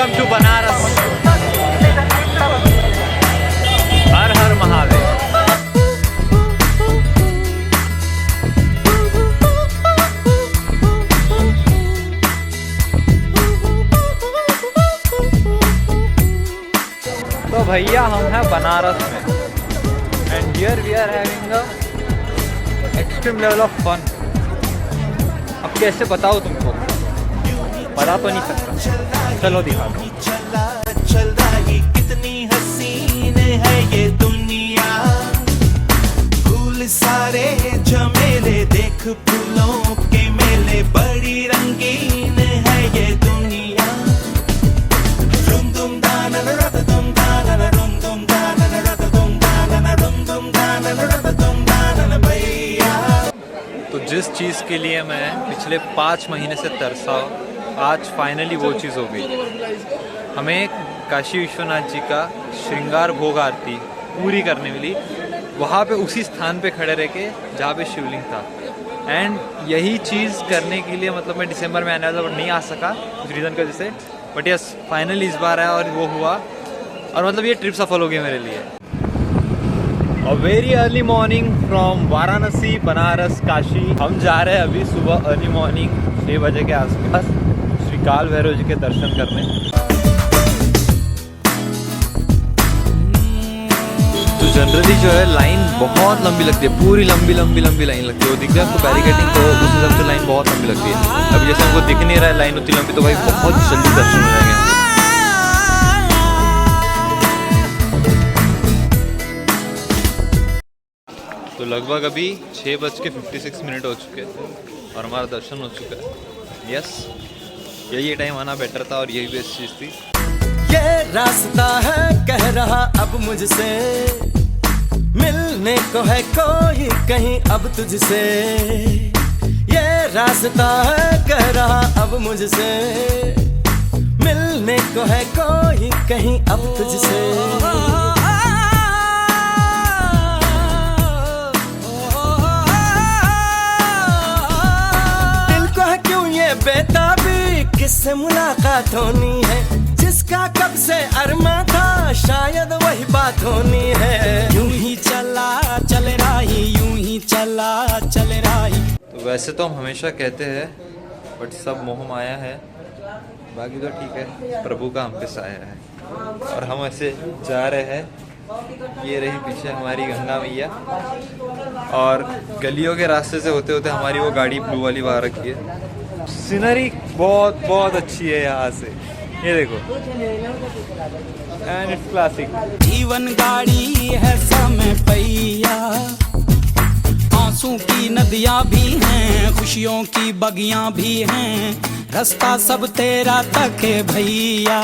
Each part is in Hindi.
Welcome to Banaras. हर हर महादेव। तो भैया हम हैं बनारस में and here we are having a extreme level of fun. अब कैसे बताओ तुमको, पता तो नहीं सकता, चलो दिखाता हूँ। चल रही कितनी हसीन है ये दुनिया, फूल सारे झमेले देख फूलों के मेले, बड़ी रंगीन है ये दुनिया। रुम दुम दाना रत दुम दाना रुम दुम दाना रत दुम दाना रुम दुम दाना रत दुम दाना भैया। तो जिस चीज़ के लिए मैं पिछले 5 महीने से तरसा, आज फाइनली वो चीज़ हो गई। हमें काशी विश्वनाथ जी का श्रृंगार भोग आरती पूरी करने मिली, वहाँ पे उसी स्थान पे खड़े रह के जहाँ पे शिवलिंग था। एंड यही चीज़ करने के लिए मतलब मैं दिसंबर में आने वाला बट नहीं आ सका उस रीज़न की वजह से, बट यस फाइनली इस बार आया और वो हुआ और मतलब ये ट्रिप सफल हो गई मेरे लिए। A very early morning from Varanasi Banaras Kashi. हम जा रहे हैं अभी सुबह अर्ली मॉर्निंग 6 बजे के आसपास श्री काल भैरव जी के दर्शन करने। तो जनरली जो है लाइन बहुत लंबी लगती है, पूरी लंबी लंबी लंबी लाइन लगती है। वो दिख रहा है आपको बैरिकेडिंग, तो उस हिसाब से लाइन बहुत लंबी लगती है। अभी जैसे हमको दिख नहीं रहा है लाइन उतनी लंबी, तो भाई बहुत जल्दी दर्शन हो जाएंगे। तो लगभग अभी 6:56 हो चुके हैं और हमारा दर्शन हो चुका है। यस, यही टाइम आना बेटर था और यही बेस्ट चीज़ थी। ये रास्ता है कह रहा अब मुझसे, मिलने को है कोई कहीं अब तुझसे। ये रास्ता है कह रहा अब मुझसे, मिलने को है कोई कहीं अब तुझसे। बेताबी किससे मुलाकात होनी है, जिसका कब से अरमा था शायद वही बात होनी है। यूं ही चला चल रही, यूं ही चला चल रही। तो वैसे तो हम हमेशा कहते हैं बट सब मोह माया है, बाकी तो ठीक है, प्रभु का हम पे साया है। और हम ऐसे जा रहे हैं, ये रही पीछे हमारी गंगा मैया और गलियों के रास्ते से होते होते हमारी वो गाड़ी ब्लू वाली बाहर रखी है। सीनरी बहुत बहुत अच्छी है यहाँ से, ये देखो, एंड इट्स क्लासिक। जीवन गाड़ी है समय पहिया, आंसू की नदियाँ भी हैं, खुशियों की बगियाँ भी हैं, रास्ता सब तेरा तक है भैया।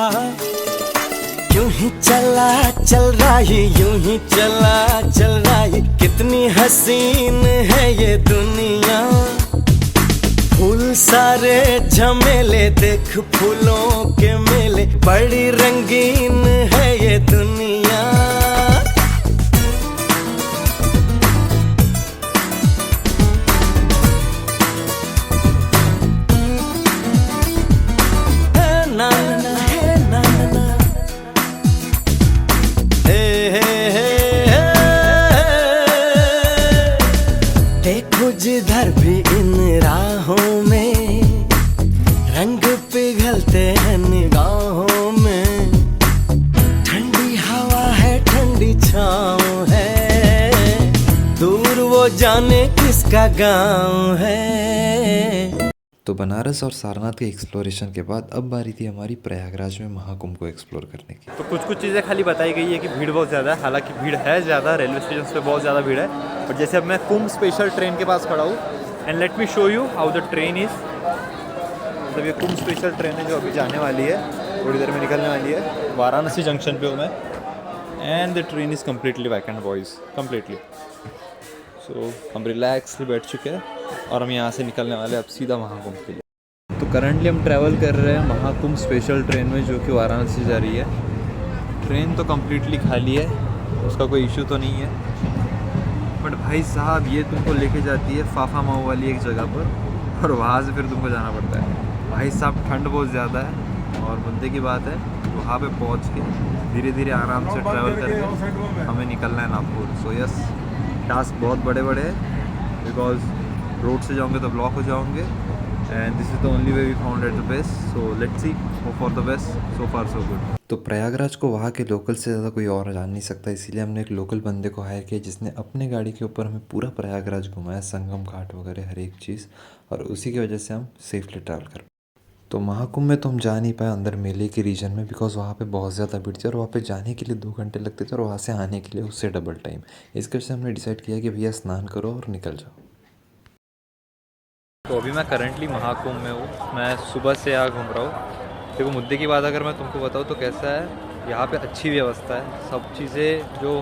यूं ही चला चल रही, यूं ही चला चल रही, कितनी हसीन है ये दुनिया। फूल सारे झमेले देख फूलों के मेले, बड़ी रंगीन है ये दुनिया। ना ना है ना ना, देखो जिधर भी इन राहों में रंग पिघलते हैं निगाहों में। ठंडी हवा है ठंडी छाँव है, दूर वो जाने किसका गाँव है। तो बनारस और सारनाथ के एक्सप्लोरेशन के बाद अब बारी थी हमारी प्रयागराज में महाकुंभ को एक्सप्लोर करने की। तो कुछ चीज़ें खाली बताई गई है कि भीड़ बहुत ज़्यादा है, हालांकि भीड़ है ज़्यादा, रेलवे स्टेशन पे बहुत ज़्यादा भीड़ है। बट जैसे अब मैं कुंभ स्पेशल ट्रेन के पास खड़ा हूँ and let me show you how the train is. मतलब ये कुंभ स्पेशल ट्रेन है जो अभी जाने वाली है, थोड़ी देर में निकलने वाली है। वाराणसी जंक्शन पे हूँ मैं and the train is completely vacant boys, completely. So हम रिलैक्सली बैठ चुके हैं और हम यहाँ से निकलने वाले अब सीधा महाकुंभ के लिए। तो करंटली हम ट्रैवल कर रहे हैं महाकुंभ स्पेशल ट्रेन में जो कि वाराणसी जा रही है। ट्रेन तो कम्प्लीटली खाली है, उसका कोई इशू तो नहीं है, बट भाई साहब ये तुमको लेके जाती है फाफा माऊ वाली एक जगह पर और वहाँ से फिर तुमको जाना पड़ता है। भाई साहब ठंड बहुत ज़्यादा है और मुद्दे की बात है वहाँ पे पहुँच के धीरे धीरे आराम से ट्रैवल करके हमें निकलना है नागपुर। सो यस, टास्क बहुत बड़े बड़े हैं बिकॉज रोड से जाओगे तो ब्लॉक हो जाओगे and this is the only way we found at the best. So let's see, hope for the best, so far so good. तो प्रयागराज को वहाँ के लोकल से ज़्यादा कोई और जान नहीं सकता, इसीलिए हमने एक लोकल बंदे को हायर किया जिसने अपने गाड़ी के ऊपर हमें पूरा प्रयागराज घुमाया, संगम घाट वगैरह हर एक चीज़, और उसी की वजह से हम सेफली ट्रैवल कर। तो महाकुंभ में तो हम जा नहीं पाए अंदर मेले के रीजन में, बिकॉज वहाँ पे बहुत ज़्यादा भीड़ थी और वहाँ पे जाने के लिए 2 घंटे लगते थे और वहाँ से आने के लिए उससे डबल टाइम। इसके वजह से हमने डिसाइड किया कि भैया स्नान करो और निकल जाओ। तो अभी मैं करंटली महाकुंभ में हूँ, मैं सुबह से यहाँ घूम रहा हूँ। देखो मुद्दे की बात अगर मैं तुमको बताऊँ तो कैसा है, यहाँ पे अच्छी व्यवस्था है, सब चीज़ें जो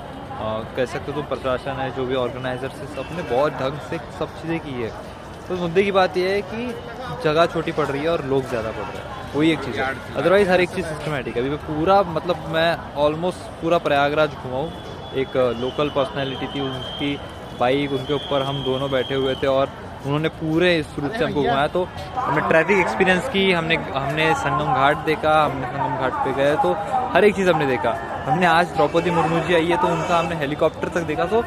कह सकते हो तुम प्रशासन है, जो भी ऑर्गेनाइजर्स है, सब ने बहुत ढंग से सब चीज़ें की है। तो मुद्दे की बात यह है कि जगह छोटी पड़ रही है और लोग ज़्यादा पड़ रहे हैं, वही एक चीज़ है। अदरवाइज़ हर एक चीज़ सिस्टमेटिक है। अभी मैं पूरा मतलब मैं ऑलमोस्ट पूरा प्रयागराज घुमाऊँ। एक लोकल पर्सनैलिटी थी, उनकी बाइक, उनके ऊपर हम दोनों बैठे हुए थे और उन्होंने पूरे इस रूट से हमको घुमाया। तो हमने ट्रैफिक एक्सपीरियंस की, हमने संगम घाट देखा, हमने संगम घाट पे गए तो हर एक चीज़ हमने देखा। हमने आज द्रौपदी मुर्मू जी आई है तो उनका हमने हेलीकॉप्टर तक देखा, तो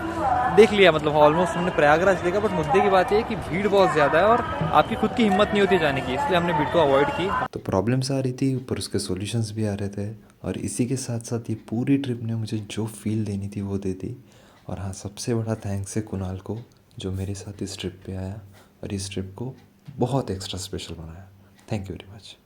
देख लिया, मतलब ऑलमोस्ट हमने प्रयागराज देखा। बट मुद्दे की बात ये है कि भीड़ बहुत ज़्यादा है और आपकी खुद की हिम्मत नहीं होती जाने की, इसलिए हमने भीड़ को अवॉइड की। तो प्रॉब्लम्स आ रही थी, ऊपर उसके सॉल्यूशंस भी आ रहे थे, और इसी के साथ साथ ये पूरी ट्रिप ने मुझे जो फील देनी थी वो दे दी। और हाँ, सबसे बड़ा थैंक्स है कुणाल को, जो मेरे साथ इस ट्रिप पे आया और इस ट्रिप को बहुत एक्स्ट्रा स्पेशल बनाया। Thank you very much.